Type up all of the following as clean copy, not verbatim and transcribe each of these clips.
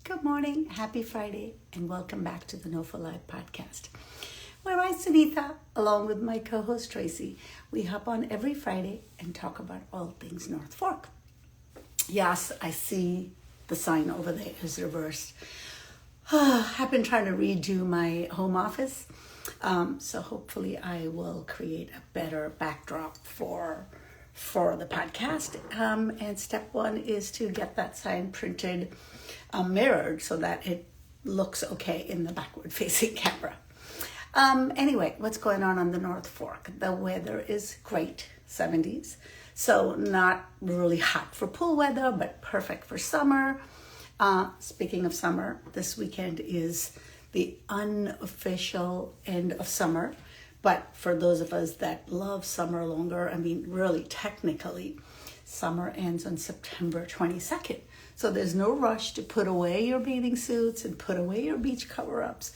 Good morning, happy Friday, and welcome back to the NOFO Live podcast, where I, Sunitha, along with my co-host Tracy, we hop on every Friday and talk about all things North Fork. Yes, I see the sign over there is reversed. I've been trying to redo my home office, so hopefully I will create a better backdrop for the podcast. And step one is to get that sign printed, mirrored so that it looks okay in the backward facing camera. Anyway, what's going on the North Fork? The weather is great, 70s. So not really hot for pool weather, but perfect for summer. Speaking of summer, this weekend is the unofficial end of summer. But for those of us that love summer longer, I mean, really technically, summer ends on September 22nd. So there's no rush to put away your bathing suits and put away your beach cover-ups.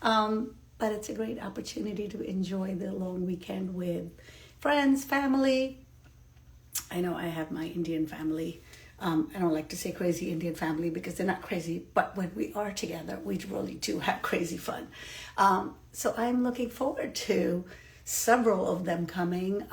But it's a great opportunity to enjoy the long weekend with friends, family. I know I have my Indian family. I don't like to say crazy Indian family because they're not crazy, but when we are together, we really do have crazy fun. So I'm looking forward to several of them coming.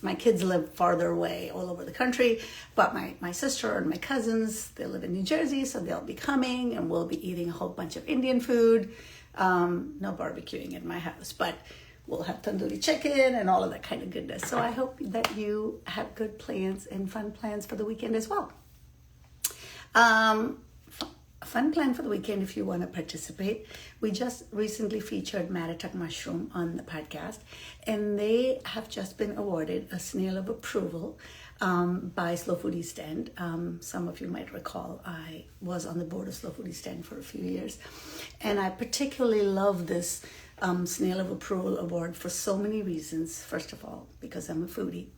My kids live farther away all over the country, but my sister and my cousins, they live in New Jersey, so they'll be coming and we'll be eating a whole bunch of Indian food. No barbecuing in my house, but we'll have tandoori chicken and all of that kind of goodness. So I hope that you have good plans and fun plans for the weekend as well. A fun plan for the weekend if you want to participate. We just recently featured 𝗪𝗏𝗡 Mushroom on the podcast, and they have just been awarded a Snail of Approval by Slow Food East End. Some of you might recall I was on the board of Slow Food East End for a few years, and I particularly love this Snail of Approval award for so many reasons. First of all, because I'm a foodie.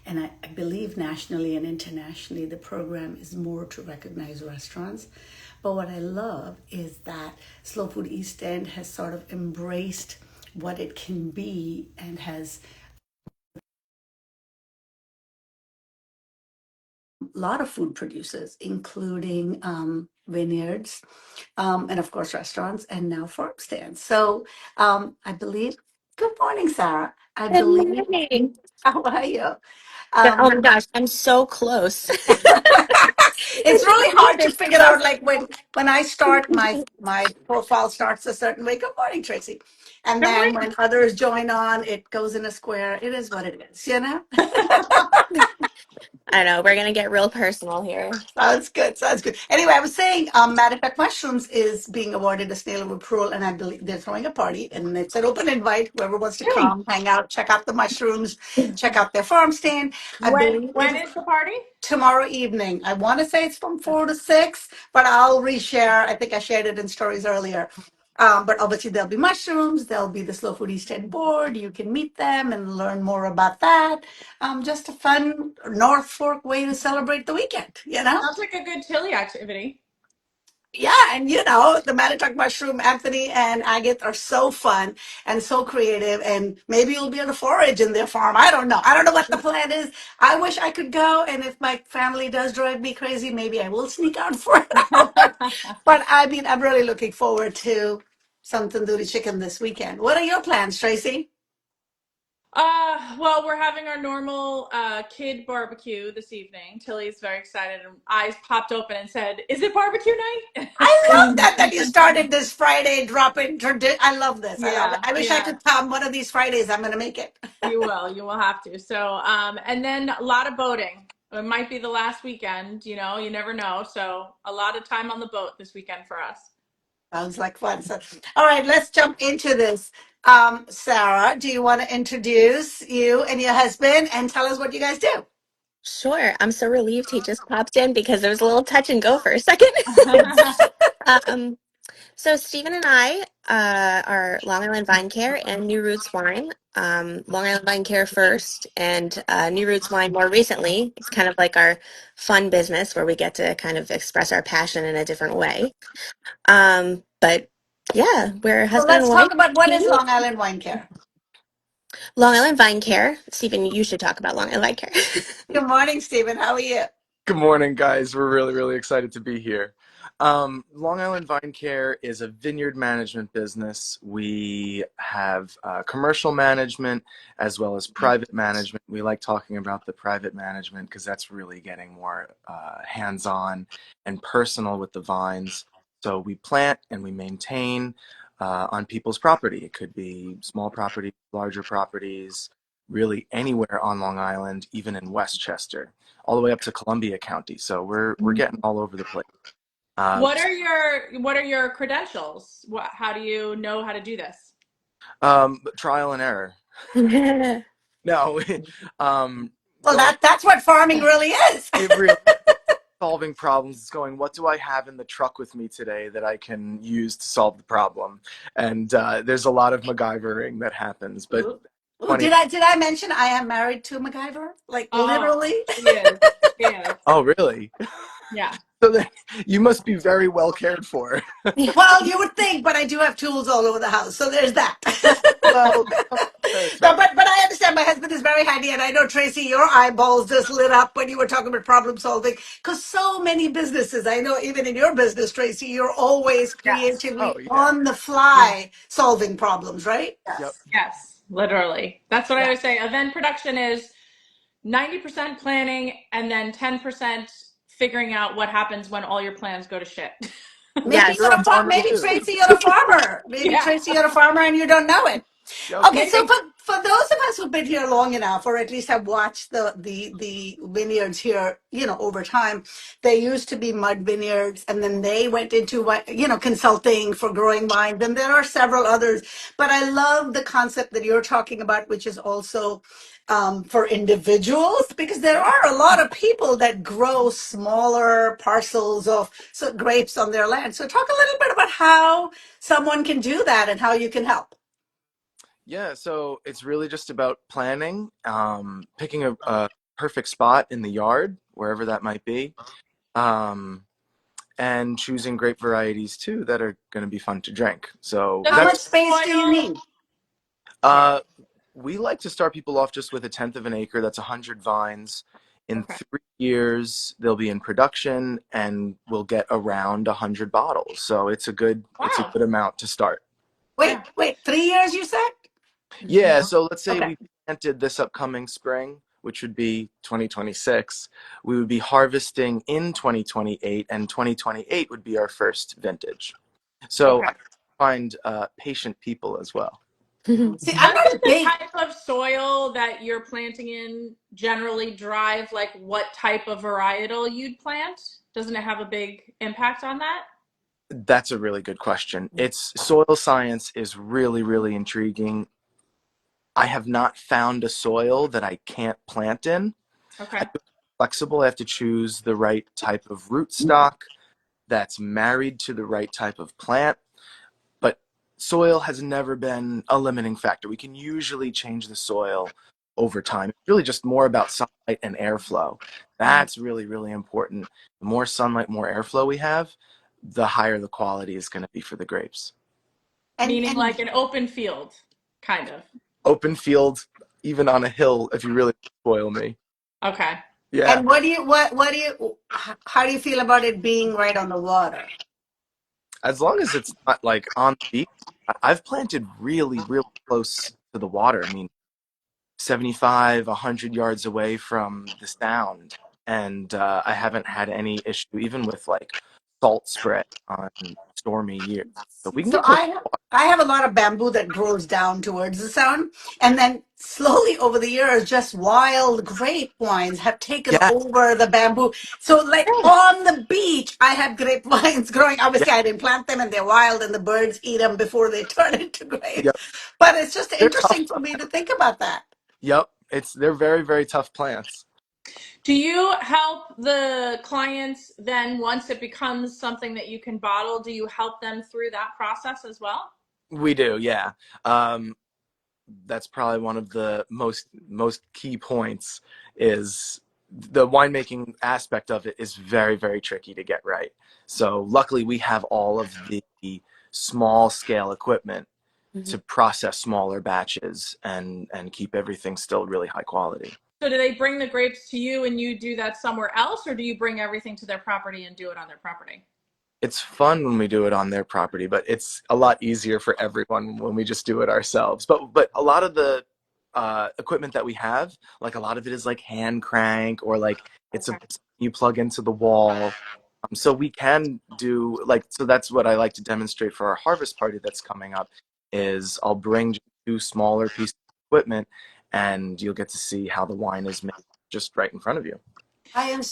And I believe nationally and internationally, the program is more to recognize restaurants. But what I love is that Slow Food East End has sort of embraced what it can be and has a lot of food producers, including vineyards, and of course restaurants, and now farm stands. So I believe, good morning, Sarah. I Good believe, morning. how are you? Oh Um, my gosh, I'm so close. it's really hard to This figure close. out, like when I start, my profile starts a certain way. Good morning, Tracy. And Good then morning. when others join on, it goes in a square. It is what it is, you know? I know, we're gonna get real personal here. Sounds good. Sounds good. Anyway, I was saying, 𝗪𝗏𝗡 Mushrooms is being awarded a Snail of Approval, and I believe they're throwing a party, and it's an open invite. Whoever wants to Really? come, hang out, check out the mushrooms, check out their farm stand. I believe When is the party? tomorrow evening. I want to say it's from 4 to 6, but I'll reshare. I think I shared it in stories earlier. But obviously there'll be mushrooms. There'll be the Slow Food East End board. You can meet them and learn more about that. Just a fun North Fork way to celebrate the weekend, you know? Sounds like a good chili activity. Yeah, and the 𝗪𝗏𝗡 Mushroom, Anthony and Agate are so fun and so creative, and maybe you'll be able to forage in their farm. I don't know. I don't know what the plan is. I wish I could go, and if my family does drive me crazy, maybe I will sneak out for an hour. But I mean, I'm really looking forward to some tandoori chicken this weekend. What are your plans, Tracy? Well, we're having our normal kid barbecue this evening. Tilly's very excited and eyes popped open and said, "Is it barbecue night?" I love that you started this Friday drop-in tradition. I love this. I love it. Yeah, I wish I yeah. could come one of these Fridays. I'm going to make it. You will have to. So, and then a lot of boating. It might be the last weekend, you never know. So, a lot of time on the boat this weekend for us. Sounds like fun. So, all right, let's jump into this. Sarah, do you want to introduce you and your husband and tell us what you guys do? Sure, I'm so relieved he just popped in because there was a little touch and go for a second. Um, so Stephen and I are Long Island Vine Care and New Roots Wine. Long Island Vine Care first, and New Roots Wine more recently. It's kind of like our fun business where we get to kind of express our passion in a different way. But yeah, we're So husband and let's wife. talk about what is Long Island Wine Care. Long Island Vine Care. Stephen, you should talk about Long Island Vine Care. Good morning, Stephen. How are you? Good morning, guys. We're really excited to be here. Long Island Vine Care is a vineyard management business. We have commercial management as well as private management. We like talking about the private management because that's really getting more hands-on and personal with the vines. So we plant and we maintain on people's property. It could be small properties, larger properties, really anywhere on Long Island, even in Westchester, all the way up to Columbia County. So we're getting all over the place. What are your credentials? How do you know how to do this? Trial and error. No, Well, going. that's what farming really is. It really solving problems. It's going, what do I have in the truck with me today that I can use to solve the problem? And there's a lot of MacGyvering that happens. But Ooh, funny. did I mention I am married to MacGyver? Like Oh, literally? she is. She is. Oh, really? Yeah. So then you must be very well cared for. Well, you would think, but I do have tools all over the house, so there's that. Well, some territory. But I understand my husband is very handy, and I know Tracy, your eyeballs just lit up when you were talking about problem solving. Because so many businesses, I know even in your business, Tracy, you're always Yes. creatively Oh, yeah. on the fly solving problems, right? Yep. Yes. Yes. Literally. That's what I Yeah. always say. Event production is 90% planning and then 10% figuring out what happens when all your plans go to shit. Maybe Yes. You're a farmer maybe too. Tracy, you're a farmer. Maybe Yeah. Tracy, you're a farmer and you don't know it. Yep. Okay, so for those of us who've been here long enough, or at least have watched the vineyards here, over time, they used to be mud vineyards, and then they went into consulting for growing wines, and there are several others. But I love the concept that you're talking about, which is also for individuals, because there Yep. are a lot of people that grow smaller parcels of grapes on their land. So talk a little bit about how someone can do that and how you can help. Yeah, so it's really just about planning, picking a perfect spot in the yard, wherever that might be, um, and choosing grape varieties too that are going to be fun to drink. So Does How your much that's space do you soil, need? sorry. uh, we like to start people off just with a tenth of an acre. That's 100 vines. In Okay. 3 years, they'll be in production, and we'll get around 100 bottles. So it's a Wow. good amount to start. Wait, Yeah. 3 years you said? Yeah, so let's say Okay. we planted this upcoming spring, which would be 2026. We would be harvesting in 2028, and 2028 would be our first vintage. So Okay. I find patient people as well. See, I'm not Doesn't a the big. type of soil that you're planting in generally drive like what type of varietal you'd plant? Doesn't it have a big impact on that? That's a really good question. It's soil science is really intriguing. I have not found a soil that I can't plant in. I Okay. do flexible. I have to choose the right type of rootstock that's married to the right type of plant. But soil has never been a limiting factor. We can usually change the soil over time. It's really just more about sunlight and airflow. That's really important. The more sunlight, more airflow we have, the higher the quality is going to be for the grapes. and Meaning and like an open field, kind of. Open field, even on a hill, if you really spoil me. Okay. Yeah. and what do you how do you feel about it being right on the water? As long as it's not like on the beach. I've planted really close to the water. I mean, 75, 100 yards away from the sound. And I haven't had any issue, even with like salt spread on stormy years. So we can So get close. I have a lot of bamboo that grows down towards the sound, and then slowly over the years, just wild grapevines have taken Yeah, over the bamboo. So like on the beach, I have grapevines growing. yeah, Obviously, I didn't plant them, and they're wild, and the birds eat them before they turn into yeah. grapes. But it's just They're tough. interesting for me to think about that. Yep. They're very tough plants. Do you help the clients then once it becomes something that you can bottle? Do you help them through that process as well? We do, yeah. Um, that's probably one of the most key points is the winemaking aspect of it is very tricky to get right. So luckily we have all of the small scale equipment to process smaller batches and keep everything still really high quality. So do they bring the grapes to you and you do that somewhere else, or do you bring everything to their property and do it on their property? It's fun when we do it on their property, but it's a lot easier for everyone when we just do it ourselves. But a lot of the equipment that we have, like a lot of it is like hand crank or like it's a Okay. you plug into the wall. So we can do like so that's what I like to demonstrate for our harvest party that's coming up is I'll bring just two smaller pieces of equipment and you'll get to see how the wine is made just right in front of you. I am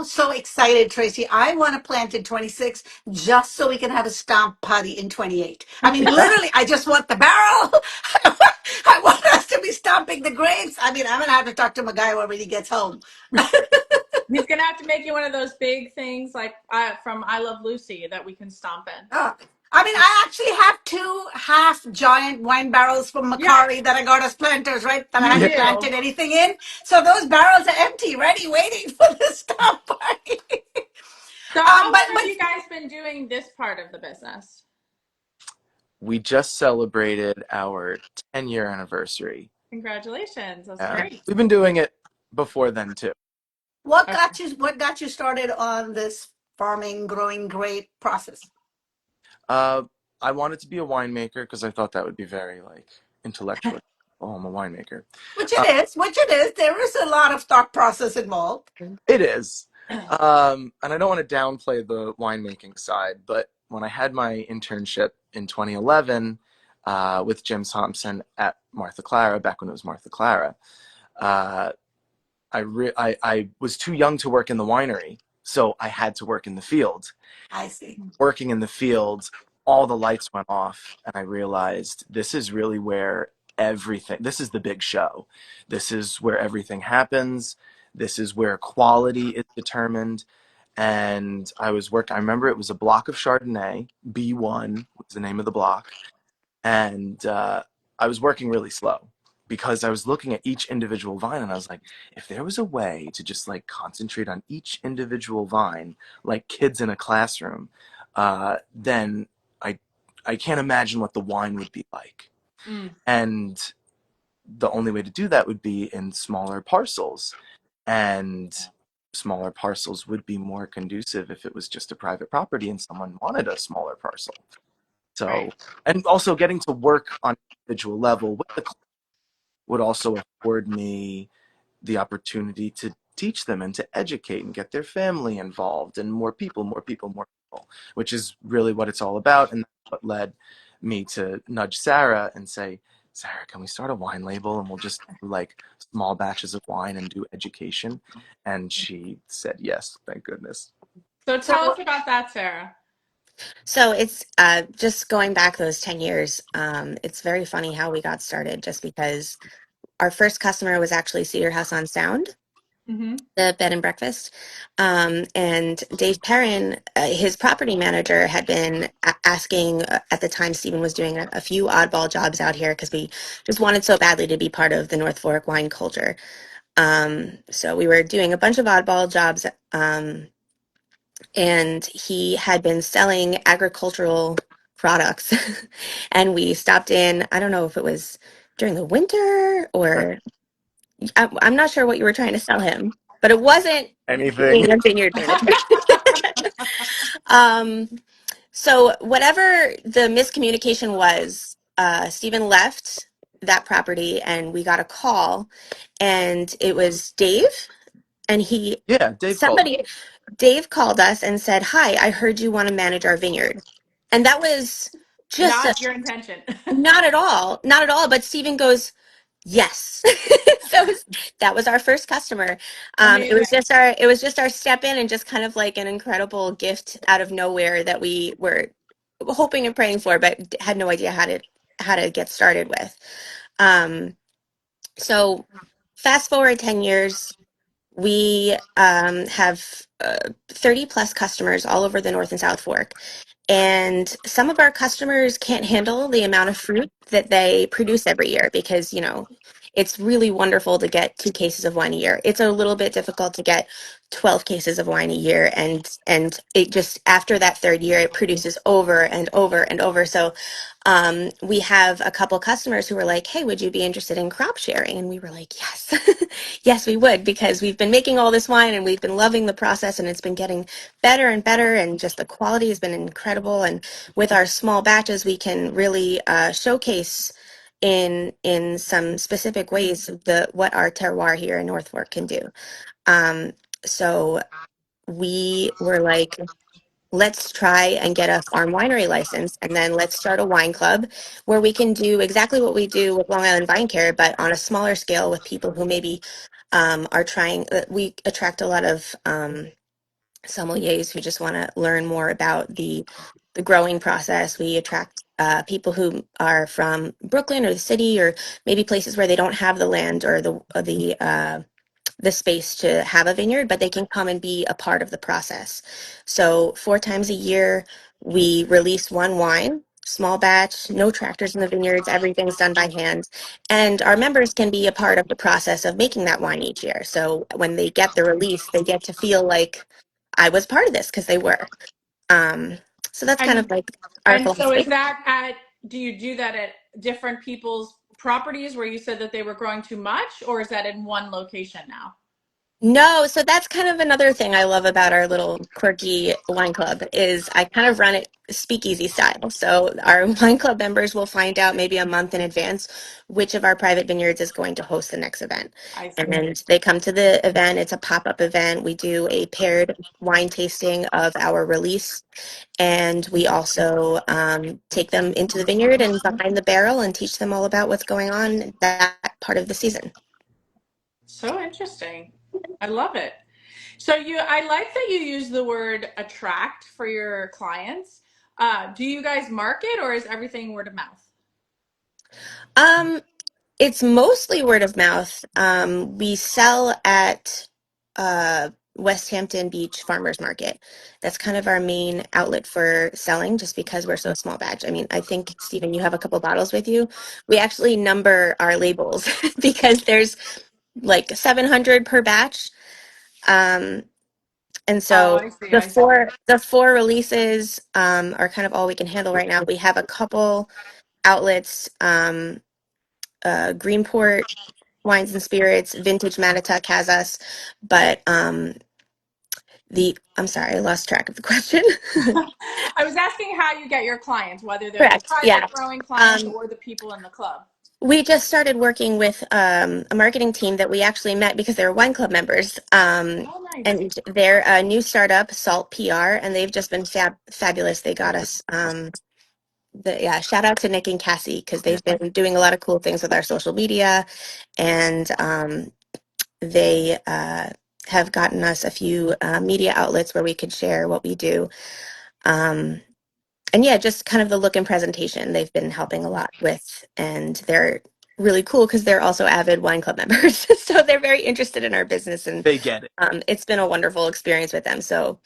so excited, Tracy. I want to plant in 26 just so we can have a stomp party in 28. I mean, literally, I just want the barrel. I want us to be stomping the grapes. I mean, I'm going to have to talk to my guy when he gets home. He's gonna have to make you one of those big things like from I Love Lucy that we can stomp in. Oh, I mean, I actually have two half giant wine barrels from Yeah, Macari that I got as planters, right? That I you Yeah. haven't do. planted anything in. So those barrels are empty, ready, waiting for the stomp party. So how long But have you guys been doing this part of the business? We just celebrated our 10-year anniversary. Congratulations. That's great. We've been doing it before then too. Okay. what got you started on this farming, growing grape process? Uh, I wanted to be a winemaker because I thought that would be very like intellectual. Oh, I'm a winemaker. Uh, Which it is. There is a lot of thought process involved. it is. And I don't want to downplay the winemaking side, but when I had my internship in 2011 with Jim Thompson at 𝗪𝗶𝗲, back when it was 𝗪𝗶𝗲, uh, I was too young to work in the winery, so I had to work in the field. I see. Working in the field, all the lights went off, and I realized this is really where this is the big show. This is where everything happens. This is where quality is determined. And I remember it was a block of Chardonnay, B1 was the name of the block. And I was working really slow because I was looking at each individual vine and I was like, if there was a way to just like concentrate on each individual vine, like kids in a classroom, then I can't imagine what the wine would be like. Mm. And the only way to do that would be in smaller parcels. And smaller parcels would be more conducive if it was just a private property and someone wanted a smaller parcel. So, Right. and also getting to work on an individual level with the client would also afford me the opportunity to teach them and to educate and get their family involved and more people, which is really what it's all about. And that's what led me to nudge Sarah and say, Sarah, can we start a wine label and we'll just do like small batches of wine and do education? And she said yes, thank goodness. So So, tell us about that, Sarah. So it's just going back those 10 years. It's very funny how we got started just because our first customer was actually Cedar House on Sound, Mm-hmm. the bed and breakfast. And Dave Perrin, his property manager, had been asking at the time Stephen was doing a few oddball jobs out here because we just wanted so badly to be part of the North Fork wine culture. So we were doing a bunch of oddball jobs. And he had been selling agricultural products. And we stopped in, I don't know if it was during the winter or I'm not sure what you were trying to sell him, but it wasn't Anything. being a vineyard manager. um, so whatever the miscommunication was, Stephen left that property and we got a call and it was Dave and Yeah, Dave called me. somebody Dave called us and said, "Hi, I heard you want to manage our vineyard." And that was just Not your intention. not at all, not at all. But Stephen goes, "Yes." So that was our first customer. Amazing. It was just our step in and just kind of like an incredible gift out of nowhere that we were hoping and praying for, but had no idea how to get started with. Um, so fast forward 10 years. We have 30 plus customers all over the North and South Fork. And some of our customers can't handle the amount of fruit that they produce every year because, it's really wonderful to get 2 cases of wine a year. It's a little bit difficult to get 12 cases of wine a year, and it just after that third year it produces over and over and over. So we have a couple customers who were like, hey, would you be interested in crop sharing? And we were like, yes. Yes, we would, because we've been making all this wine and we've been loving the process, and it's been getting better and better, and just the quality has been incredible. And with our small batches, we can really showcase in some specific ways the what our terroir here in North Fork can do. Um, so we were like, let's try and get a farm winery license, and then let's start a wine club where we can do exactly what we do with Long Island Vine Care, but on a smaller scale with people who maybe are trying. We attract a lot of sommeliers who just want to learn more about the growing process. We attract people who are from Brooklyn or the city, or maybe places where they don't have the land or the space to have a vineyard, but they can come and be a part of the process. So 4 times a year, we release one wine, small batch, no tractors in the vineyards, everything's done by hand. And our members can be a part of the process of making that wine each year. So when they get the release, they get to feel like I was part of this, because they were. Um, so that's kind of And like our and so is philosophy. that at, do you do that at different people's properties where you said that they were growing too much, or is that in one location now? No, so that's kind of another thing I love about our little quirky wine club is I kind of run it speakeasy style. So our wine club members will find out maybe a month in advance which of our private vineyards is going to host the next event. I see. And they come to the event. It's a pop-up event. We do a paired wine tasting of our release, and we also take them into the vineyard and behind the barrel and teach them all about what's going on that part of the season. So interesting. I love it. So I like that you use the word attract for your clients. Do you guys market, or is everything word of mouth? Um, It's mostly word of mouth. We sell at West Hampton Beach Farmers Market. That's kind of our main outlet for selling, just because we're so small batch. I mean, I think, Stephen, you have a couple bottles with you. We actually number our labels because there's like 700 per batch. Um, and Oh, so I see. the I see. four releases are kind of all we can handle right now. We have a couple outlets, Greenport Wines and Spirits, Vintage Manituck has us, but I'm sorry, I lost track of the question. I was asking how you get your clients, whether they're the Correct. Yeah. private growing clients Um, or the people in the club. we just started working with a marketing team that we actually met because they were wine club members. Oh, nice. And they're a new startup, Salt PR, and they've just been fabulous. They got us yeah, shout out to Nick and Cassie, because they've been doing a lot of cool things with our social media, and they have gotten us a few media outlets where we could share what we do. Um, and yeah, just kind of the look and presentation they've been helping a lot with. And they're really cool because they're also avid wine club members. So they're very interested in our business. And They get it. it's been a wonderful experience with them. So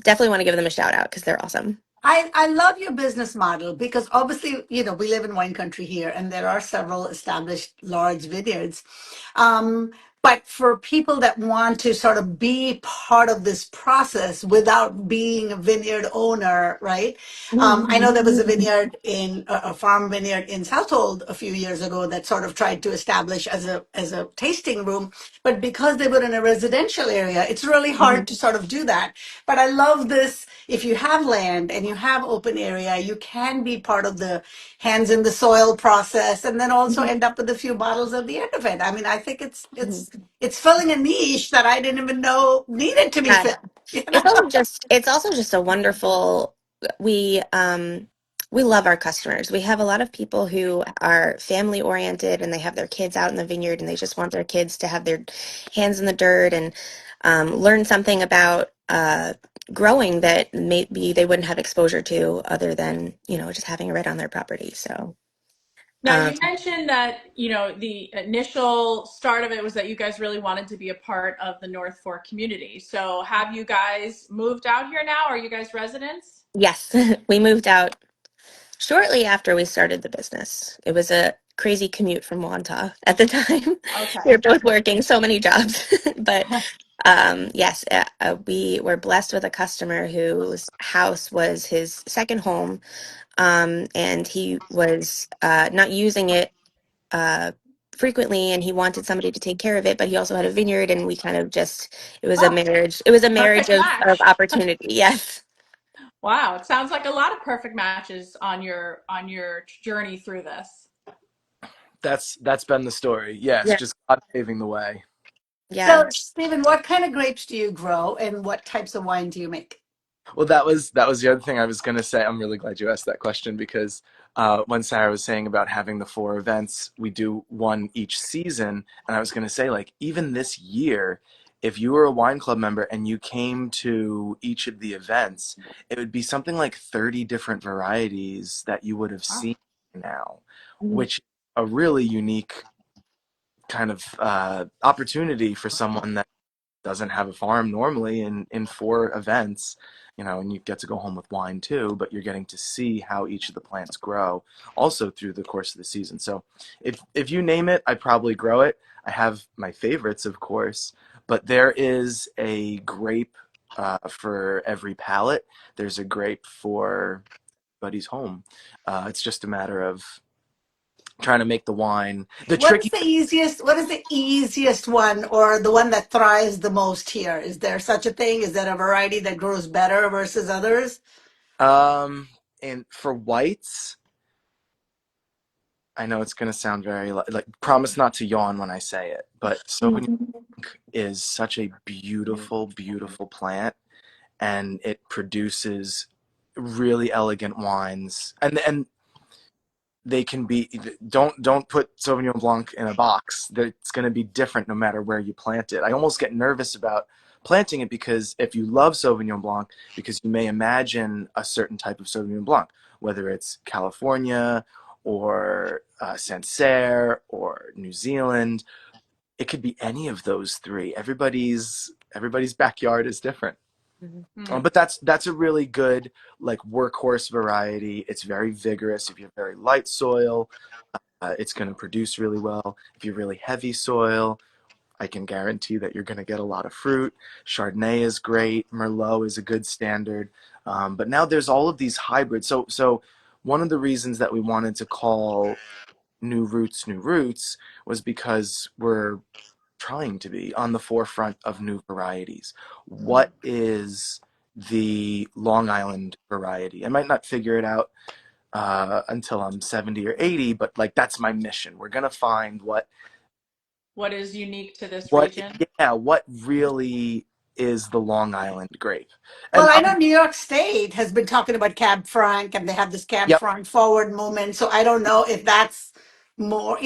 definitely want to give them a shout out because they're awesome. I love your business model because obviously, we live in wine country here and there are several established large vineyards. Um, but for people that want to sort of be part of this process without being a vineyard owner, right? Mhm. I know there was a vineyard in a farm vineyard in Southold a few years ago that sort of tried to establish as a tasting room, but because they were in a residential area, it's really hard to sort of do that. But I love this. If you have land and you have open area, you can be part of the hands in the soil process and then also Mhm. end up with a few bottles at the end of it. I mean, I think it's Mhm. it's it's filling a niche that I didn't even know needed to be Yeah. filled. You It's know? also just a wonderful, we love our customers. We have a lot of people who are family oriented, and they have their kids out in the vineyard, and they just want their kids to have their hands in the dirt and learn something about growing that maybe they wouldn't have exposure to other than, just having it right on their property. So Now, um, you mentioned that, the initial start of it was that you guys really wanted to be a part of the North Fork community. So have you guys moved out here now? Are you guys residents? yes, we moved out shortly after we started the business. It was crazy commute from Wanta at the time. We Okay. were both working so many jobs, but yes, we were blessed with a customer whose house was his second home, and he was not using it uh, frequently, and he wanted somebody to take care of it, but he also had a vineyard, and we kind of just, it was a Oh, marriage. It was a marriage perfect of match. opportunity. Yes. Wow, it sounds like a lot of perfect matches on your journey through this. That's been the story. Yes, Yeah. just God paving the way. Yeah. So, Stephen, what kind of grapes do you grow and what types of wine do you make? Well, that was the other thing I was going to say. I'm really glad you asked that question because when Sarah was saying about having the 4 events, we do one each season, and I was going to say, like, even this year, if you were a wine club member and you came to each of the events, it would be something like 30 different varieties that you would have Wow. seen now, Mhm. which is a really unique kind of opportunity for someone that doesn't have a farm normally in 4 events, and you get to go home with wine too, but you're getting to see how each of the plants grow also through the course of the season. So if you name it, I probably grow it. I have my favorites, of course, but there is a grape for every palate. There's a grape for everybody's home. It's just a matter of trying to make the wine. The tricky What is the easiest one or the one that thrives the most here? Is there such a thing? Is there a variety that grows better versus others? um and for whites, I know it's going to sound very like promise not to yawn when I say it, but Sauvignon Blanc is such a beautiful, beautiful plant, and it produces really elegant wines. And they can be, don't put Sauvignon Blanc in a box. It's going to be different no matter where you plant it. I almost get nervous about planting it because if you love Sauvignon Blanc, because you may imagine a certain type of Sauvignon Blanc, whether it's California or Sancerre or New Zealand, it could be any of those three. Everybody's backyard is different. Mhm. Hmm. But that's a really good like workhorse variety. It's very vigorous. If you have very light soil, it's going to produce really well. If you're really heavy soil, I can guarantee that you're going to get a lot of fruit. Chardonnay is great. Merlot is a good standard. But now there's all of these hybrids. So one of the reasons that we wanted to call New Roots was because we're trying to be on the forefront of new varieties. What is the Long Island variety? I might not figure it out until I'm 70 or 80, but like that's my mission. We're gonna find What is unique to this what region? what really is the Long Island grape. Well, And I know New York State has been talking about Cab Franc and they have this Cab yep, Franc forward movement. So I don't know if that's more,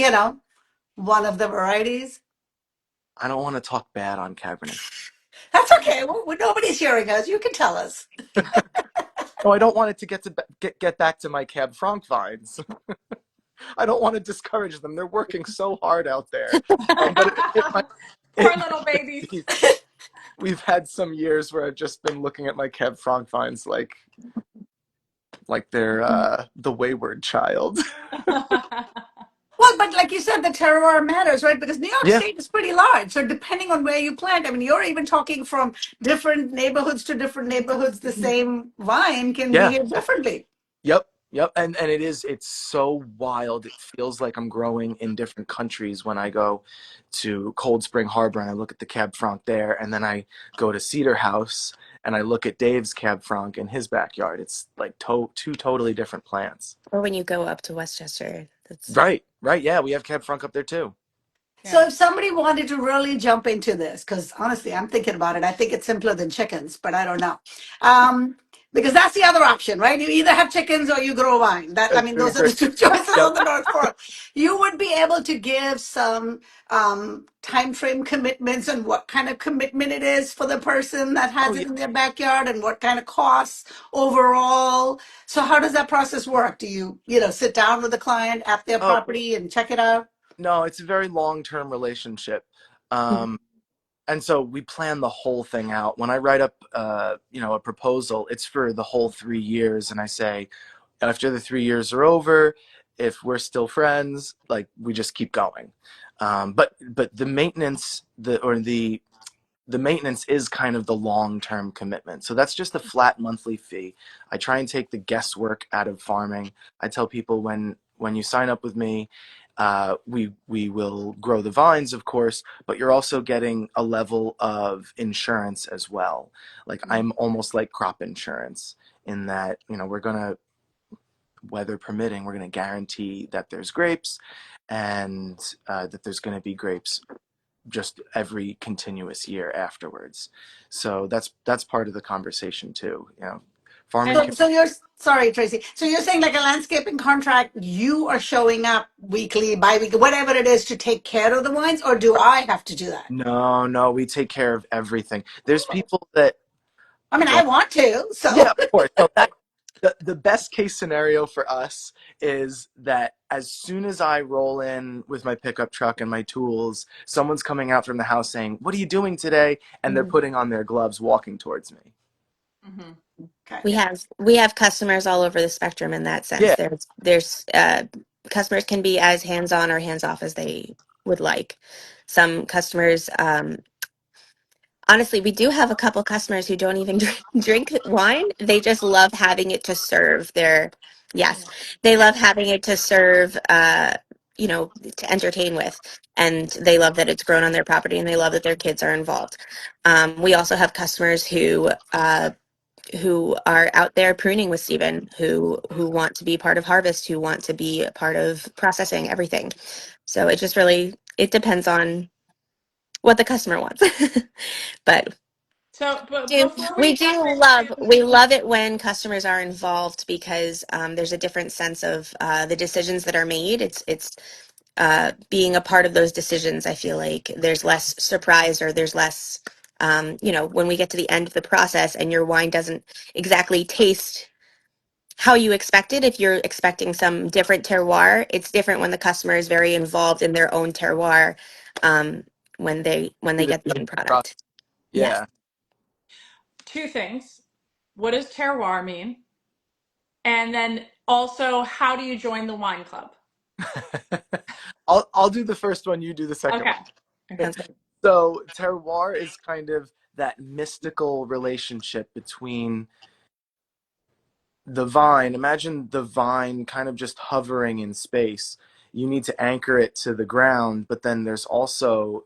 one of the varieties. I don't want to talk bad on Cabernet. That's okay. Nobody's hearing us. You can tell us. No, I don't want it to get back to my Cab Franc vines. I don't want to discourage them. They're working so hard out there. But Poor it little might babies. be. We've had some years where I've just been looking at my Cab Franc vines like they're the wayward child. Well, but like you said, the terroir matters, right? Because New York Yeah, State is pretty large. So depending on where you plant, I mean, you're even talking from different neighborhoods to different neighborhoods, the same vine can yeah, behave differently. yep. And it's so wild. It feels like I'm growing in different countries when I go to Cold Spring Harbor and I look at the Cab Franc there, and then I go to Cedar House and I look at Dave's Cab Franc in his backyard. It's like two totally different plants. Or when you go up to Westchester, that's Right. Yeah, we have Cab Franc up there too. So Yeah. if somebody wanted to really jump into this, because honestly, I'm thinking about it, I think it's simpler than chickens, but I don't know. Because that's the other option, right? You either have chickens or you grow wine. I mean, those are the Agree. two choices Yep. on the North Fork. You would be able to give some time frame commitments and what kind of commitment it is for the person that Oh has yeah. it in their backyard and what kind of costs overall. So how does that process work? Do you sit down with the client at their Oh property and check it out? no, it's a very long-term relationship. Um, and so we plan the whole thing out. When I write up, a proposal, it's for the whole 3 years, and I say, after the 3 years are over, if we're still friends, like we just keep going. But the maintenance, the maintenance is kind of the long-term commitment. So that's just a flat monthly fee. I try and take the guesswork out of farming. I tell people when you sign up with me, we will grow the vines, of course, but you're also getting a level of insurance as well. Like I'm almost like crop insurance in that, we're gonna, weather permitting, we're gonna guarantee that there's grapes, and that there's gonna be grapes just every continuous year afterwards. So that's part of the conversation too. Farming. So you're sorry, Tracy. So you're saying like a landscaping contract, you are showing up weekly, bi-weekly, whatever it is, to take care of the wines, or do I have to do that? No, we take care of everything. There's people that I mean, I don't. want to. Yeah, So of course. So that the best case scenario for us is that as soon as I roll in with my pickup truck and my tools, someone's coming out from the house saying, "What are you doing today?" And they're putting on their gloves, walking towards me. okay. We have customers all over the spectrum in that sense. Yeah. There's customers can be as hands-on or hands-off as they would like. Some customers, honestly, we do have a couple customers who don't even drink wine. They just love having it to serve their, yes, they love having it to serve, to entertain with. And they love that it's grown on their property, and they love that their kids are involved. We also have customers who are out there pruning with Stephen, who want to be part of harvest, who want to be a part of processing everything. So it just really, it depends on what the customer wants. But But before we jump we into, love it when customers are involved, because there's a different sense of the decisions that are made. It's being a part of those decisions. I feel like there's less surprise, or there's less, when we get to the end of the process and your wine doesn't exactly taste how you expect it. If you're expecting some different terroir, it's different when the customer is very involved in their own terroir, when they get the end product. Yes. Yeah. two things. What does terroir mean? And then also, how do you join the wine club? I'll do the first one, you do the second Okay. one. Sounds good. So terroir is kind of that mystical relationship between the vine. Imagine the vine kind of just hovering in space. You need to anchor it to the ground, but then there's also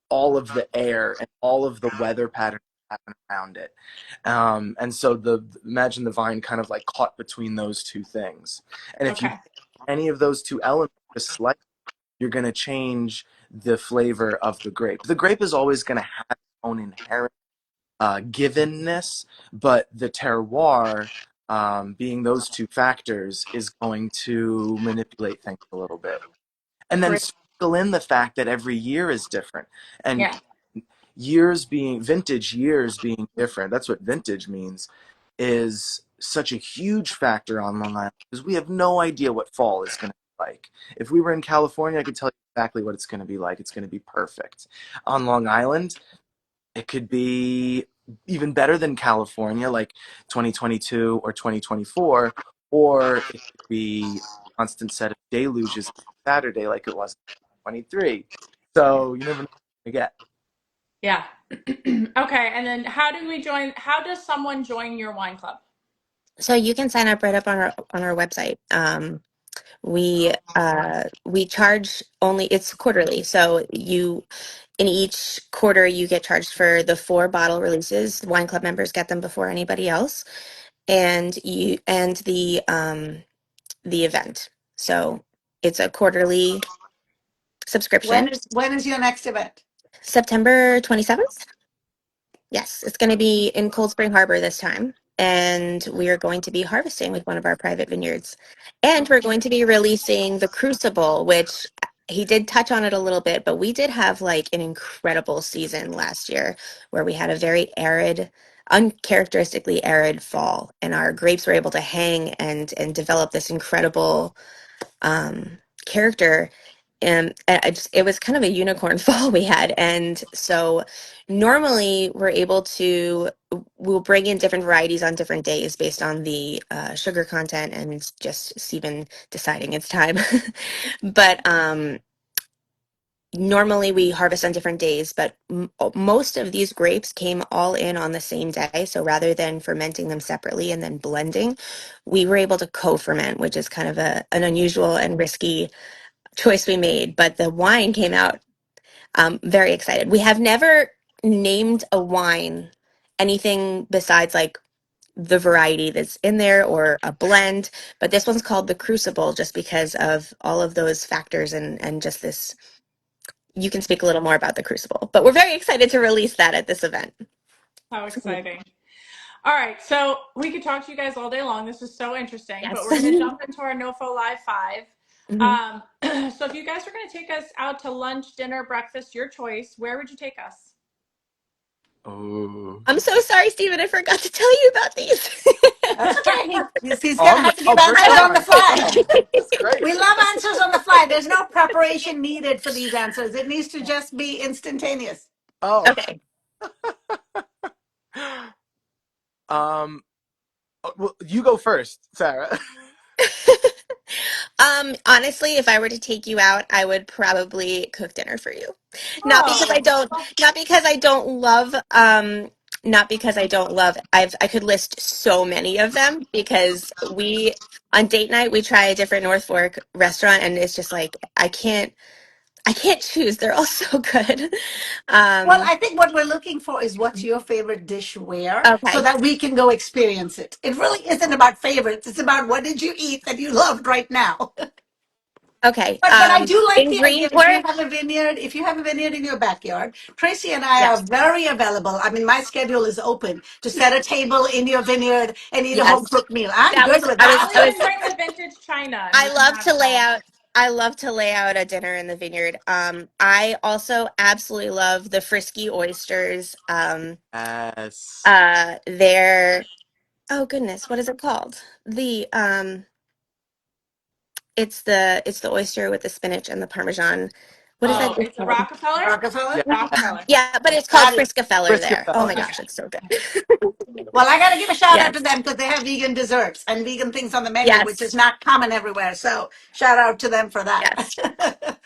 all of the air and all of the weather patterns that happen around it. And so imagine the vine kind of like caught between those two things. And if you Okay. any of those two elements just slightly, you're going to change the flavor of the grape. The grape is always going to have its own inherent givenness, but the terroir, being those two factors, is going to manipulate things a little bit. And then Great. sprinkle in the fact that every year is different. And Yeah. vintage years being different, that's what vintage means, is such a huge factor on Long Island, because we have no idea what fall is going to be like. If we were in California, I could tell you exactly what it's going to be like. It's going to be perfect. On Long Island, it could be even better than California, like 2022 or 2024, or it could be a constant set of deluges Saturday like it was in 2023. So you never know what you're going to get. Yeah. Okay. And then how does someone join your wine club? So you can sign up right up on our website. We charge only, it's quarterly. So in each quarter you get charged for the 4 bottle releases. Wine club members get them before anybody else, and the event. So it's a quarterly subscription. When is your next event? September 27th. Yes, it's going to be in Cold Spring Harbor this time. And we are going to be harvesting with one of our private vineyards. And we're going to be releasing the Crucible, which he did touch on it a little bit, but we did have like an incredible season last year where we had a very arid, uncharacteristically arid fall. And our grapes were able to hang and develop this incredible character it was kind of a unicorn fall we had. And so normally we'll bring in different varieties on different days based on the sugar content and just Stephen deciding it's time. But normally we harvest on different days, but most of these grapes came all in on the same day. So rather than fermenting them separately and then blending, we were able to co-ferment, which is kind of an unusual and risky choice we made. But the wine came out very excited. We have never named a wine anything besides like the variety that's in there or a blend, but this one's called the Crucible just because of all of those factors and just this. You can speak a little more about the Crucible, but we're very excited to release that at this event. How exciting. All right, so we could talk to you guys all day long. This is so interesting, but Yes. we're going to jump into our NOFO Live 5. Mhm. So if you guys are going to take us out to lunch, dinner, breakfast, your choice, where would you take us? Oh. I'm so sorry, Stephen. I forgot to tell you about these. That's okay. He's Oh, gonna have to give bring answers it on the on. fly. Wow, this is great. We love answers on the fly. There's no preparation needed for these answers. It needs to just be instantaneous. Oh. Okay. Um. Well, you go first, Sarah. Honestly, if I were to take you out, I would probably cook dinner for you. Not because I Oh, don't, not because I don't love, not because I don't love, I could list so many of them because on date night, we try a different North Fork restaurant and it's just like, I can't choose. They're all so good. Well, Um, I think what we're looking for is what's your favorite dish where, so okay. that we can go experience it. It really isn't about favorites. It's about what did you eat that you loved right now. Okay. But I do like In the idea if you Greenport, have a vineyard, if you have a vineyard in your backyard, Tracy and I are yes, very available. I mean, my schedule is open to set a table in your vineyard and eat a home yes. cooked meal. I'm That good was, with I'll I that. was even bring the vintage china and we I can love have to lay that. out I love to lay out a dinner in the vineyard. I also absolutely love the frisky oysters. Yes. They're oh goodness, what is it called? It's the oyster with the spinach and the parmesan. What is that Oh, dish it's a called? Rockefeller? Rockefeller? Yeah. Rockefeller. Yeah, but it's called Got it. Friscafeller there. Oh Brisket. my Okay. gosh, it's so good. Well, I got to give a shout out to Yes. them because they have vegan desserts and vegan things on the menu, which is Yes. not common everywhere. So shout out to them for Yes. that.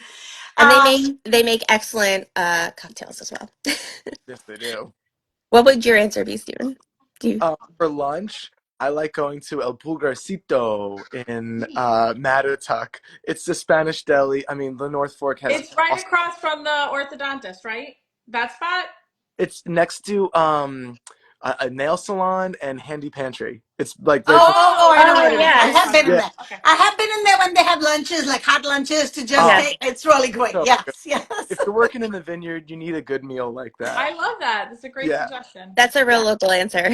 And um, they make excellent cocktails as well. Yes, they do. What would your answer be, Stephen? Do you For lunch, I like going to El Pulgarcito in Mattatuck. It's the Spanish deli. I mean, the North Fork has It's right awesome. across from the orthodontist, right? That spot? It's next to a nail salon and handy pantry. It's like right from. I know Oh, where it is. I I know what have you're yes. been talking in about. Yeah. there. Okay. I have been in there when they have lunches, like hot lunches to just Oh, Yes. take. It's really great. so good. Yes, yes. If you're working in the vineyard, you need a good meal like that. I love that. That's a great Yeah. suggestion. That's a real Yeah. local answer.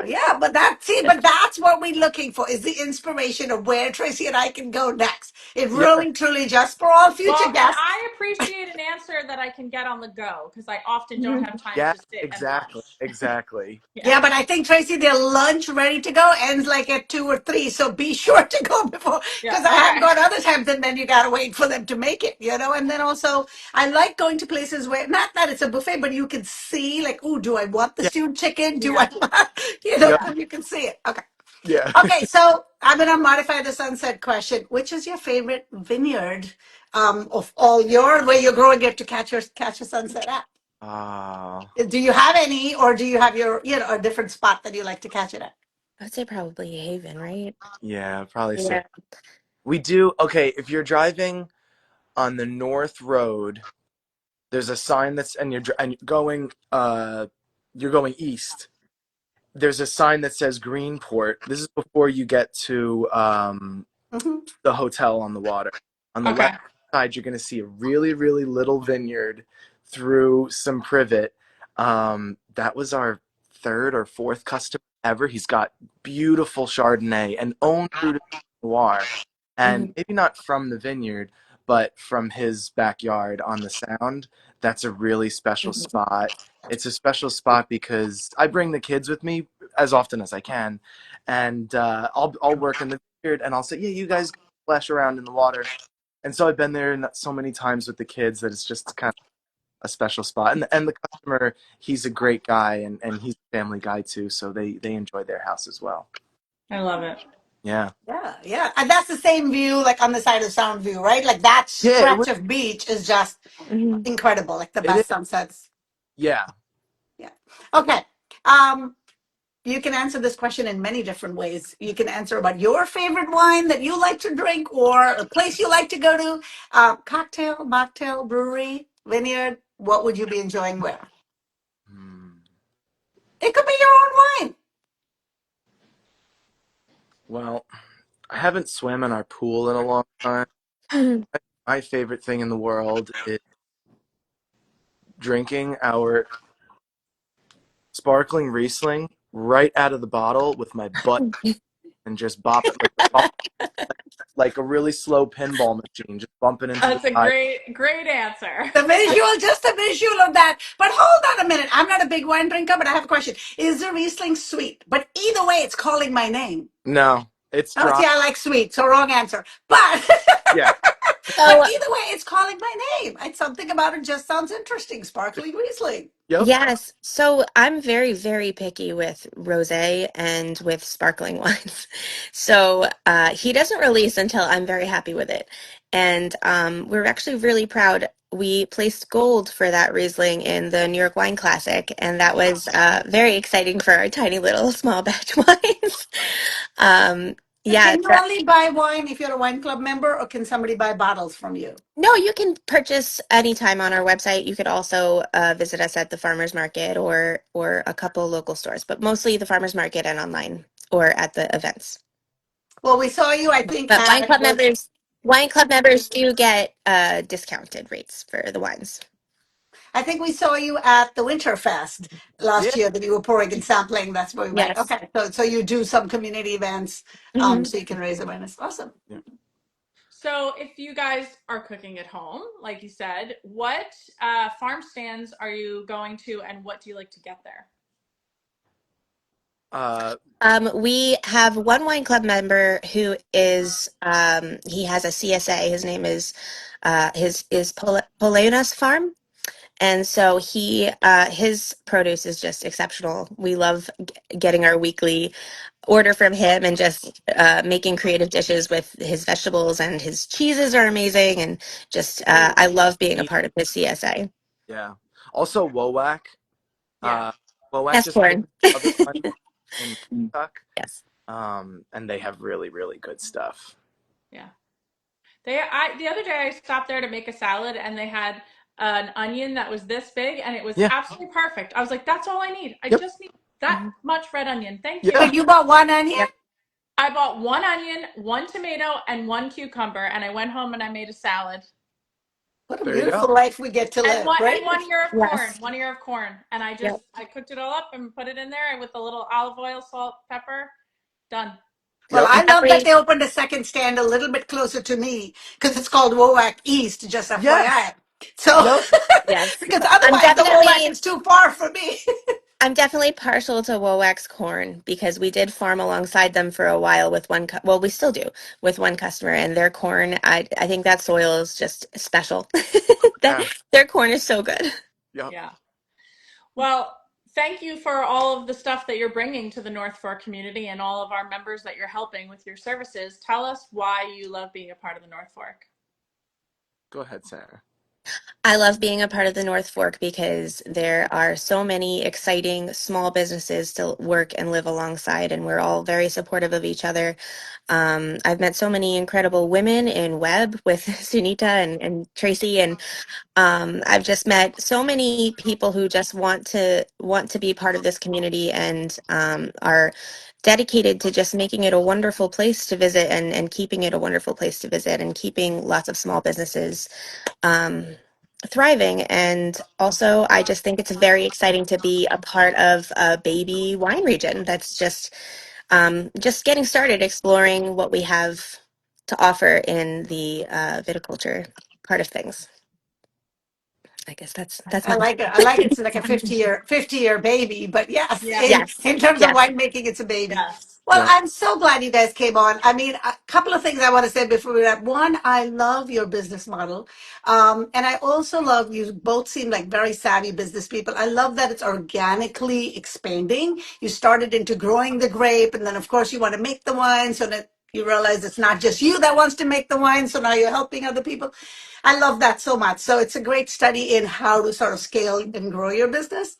Yeah, but that's what we're looking for is the inspiration of where Tracy and I can go next. It Yeah. really, truly, just for all future Well, and guests. I appreciate an answer that I can get on the go because I often don't have time Yeah. to sit and Exactly. lunch. Exactly. Yeah. Yeah, but I think Tracy, their lunch ready to go ends like at 2 or 3. So be sure to go before, Yeah. because I have Okay. gone other times, and then you gotta wait for them to make it, you know. And then also, I like going to places where not that it's a buffet, but you can see, like, ooh, do I want the Yeah. stewed chicken? Do I, Yeah. want, Yep. and you can see it. Okay. Yeah. Okay, so I'm gonna modify the sunset question. Which is your favorite vineyard of all your where you're growing it to catch a sunset at? Ah. Do you have any, or do you have your a different spot that you like to catch it at? I'd say probably Haven, right? Yeah. Probably so. Yeah. We do. Okay. If you're driving on the North Road, there's a sign that's and you're going east. There's a sign that says Greenport. This is before you get to Hmm. the hotel on the water. On the Okay. left side, you're going to see a really, really little vineyard through some privet. That was our third or fourth customer ever. He's got beautiful Chardonnay and own fruit of Noir. And Mhm. maybe not from the vineyard, but from his backyard on the Sound. That's a really special spot. It's a special spot because I bring the kids with me as often as I can, and I'll work in the vineyard and I'll say, yeah, you guys splash around in the water, and so I've been there so many times with the kids that it's just kind of a special spot. And the customer, he's a great guy, and he's a family guy too, so they enjoy their house as well. I love it. Yeah. Yeah, yeah. And that's the same view, like on the side of Sound View, right? Like that Yeah, it stretch was. of beach is just Mhm. incredible, like the It is. best sunsets. Yeah. Yeah. Okay. Um, you can answer this question in many different ways. You can answer about your favorite wine that you like to drink or a place you like to go to, cocktail, mocktail, brewery, vineyard. What would you be enjoying where? Hmm. It could be your own wine. Well, I haven't swam in our pool in a long time. My favorite thing in the world is drinking our sparkling Riesling right out of the bottle with my butt and just like a really slow pinball machine, just bumping into the That's a side. great answer. The visual, just the visual of that. But hold on a minute. I'm not a big wine drinker, but I have a question. Is the Riesling sweet? But either way, it's calling my name. No, it's Oh, see, drop. I like sweet, so wrong answer. But Yeah. but So either way, it's calling my name. It's something about it just sounds interesting. Sparkling Riesling. Yep. yes, so I'm very, very picky with rosé and with sparkling wines. So he doesn't release until I'm very happy with it. And we're actually really proud. We placed gold for that Riesling in the New York Wine Classic, and that was very exciting for our tiny little small batch wines. Um, yeah, Can you only buy wine if you're a wine club member, or can somebody buy bottles from you? no, you can purchase anytime on our website. You could also visit us at the farmers market or a couple local stores, but mostly the farmers market and online or at the events. Well, we saw you, I think, But at wine club members do get discounted rates for the wines. I think we saw you at the Winterfest Yeah. last year that you were pouring and sampling. That's where we went. Yes. Okay, so you do some community events, Hmm. so you can raise awareness. Awesome. Yeah. So, if you guys are cooking at home, like you said, what farm stands are you going to, and what do you like to get there? Uh, We have one wine club member who is he has a CSA. His name is Polenas Farm. And so his produce is just exceptional. We love getting our weekly order from him and just making creative dishes with his vegetables, and his cheeses are amazing. And just I love being a meat. part of his CSA. Yeah. Also, WOWAC. Yeah, Uh, WOWAC Yes, just came corn. out this one in Kentucky. Yes. And they have really, really good stuff. yeah. The other day I stopped there to make a salad, and they had an onion that was this big, and it was Yeah. absolutely perfect. I was like, "That's all I need. I Yep. just need that Mhm. much red onion. Thank you." Yeah. But you bought one onion? Yep. I bought one onion, one tomato, and one cucumber, and I went home and I made a salad. What a There you go. beautiful life we get to And live, right? one ear of corn, Yes. 1 ear of corn, and Yep. I cooked it all up and put it in there with a little olive oil, salt, pepper. Done. Well, Yep. I And love that every they opened a second stand a little bit closer to me because it's called Wowack East, just Yes. FYI. So, Yep. yes, because I'm otherwise the Wowack definitely is too far for me. I'm definitely partial to Wowax corn because we did farm alongside them for a while with well, we still do with one customer, and their corn, I think that soil is just special. That Yeah. their corn is so good. Yep. Yeah. Well, thank you for all of the stuff that you're bringing to the North Fork community and all of our members that you're helping with your services. Tell us why you love being a part of the North Fork. Go ahead, Sarah. I love being a part of the North Fork because there are so many exciting small businesses to work and live alongside, and we're all very supportive of each other. I've met so many incredible women in web with Sunita and Tracy, and I've just met so many people who just want to be part of this community and are dedicated to just making it a wonderful place to visit and keeping it a wonderful place to visit and keeping lots of small businesses um, thriving. And also, I just think it's very exciting to be a part of a baby wine region that's just getting started exploring what we have to offer in the viticulture part of things. I guess that's I my like it. I like it's like a 50-year baby, but yes, Yeah. in yes, in terms of yes, winemaking, it's a baby. Yes. Well, Yeah. I'm so glad you guys came on. I mean, a couple of things I want to say before we wrap. One, I love your business model. And I also love you both seem like very savvy business people. I love that it's organically expanding. You started into growing the grape, and then, of course, you want to make the wine so that you realize it's not just you that wants to make the wine. So now you're helping other people. I love that so much. So it's a great study in how to sort of scale and grow your business.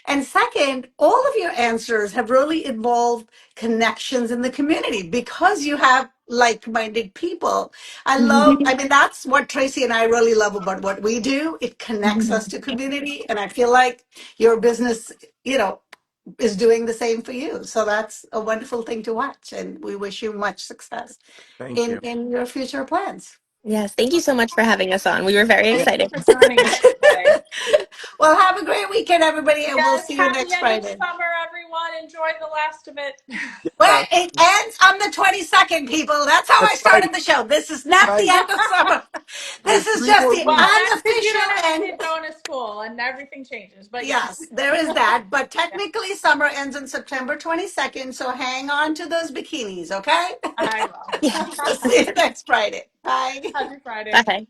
And second, all of your answers have really involved connections in the community because you have like-minded people. I mean, that's what Tracy and I really love about what we do. It connects us to community. And I feel like your business, is doing the same for you. So that's a wonderful thing to watch. And we wish you much success Thank in, you. in your future plans. Yes, thank you so much for having us on. We were very Thank you excited. for joining us today. Well, have a great weekend, everybody, and we'll Yes, see you happy next end of Friday. summer, everyone. Enjoy the last of it. Well, Yeah, it ends on the 22nd, people. That's how I that's right. started the show. This is not the Right. end of summer. This There's is three just more the Well, weeks. that's because you unofficial don't have a end. kid going to school and everything changes. But yes. Yes, there is that. But technically, summer ends on September 22nd. So hang on to those bikinis, okay? I will. Yes. We'll see you next Friday. Bye. Happy Friday. Bye.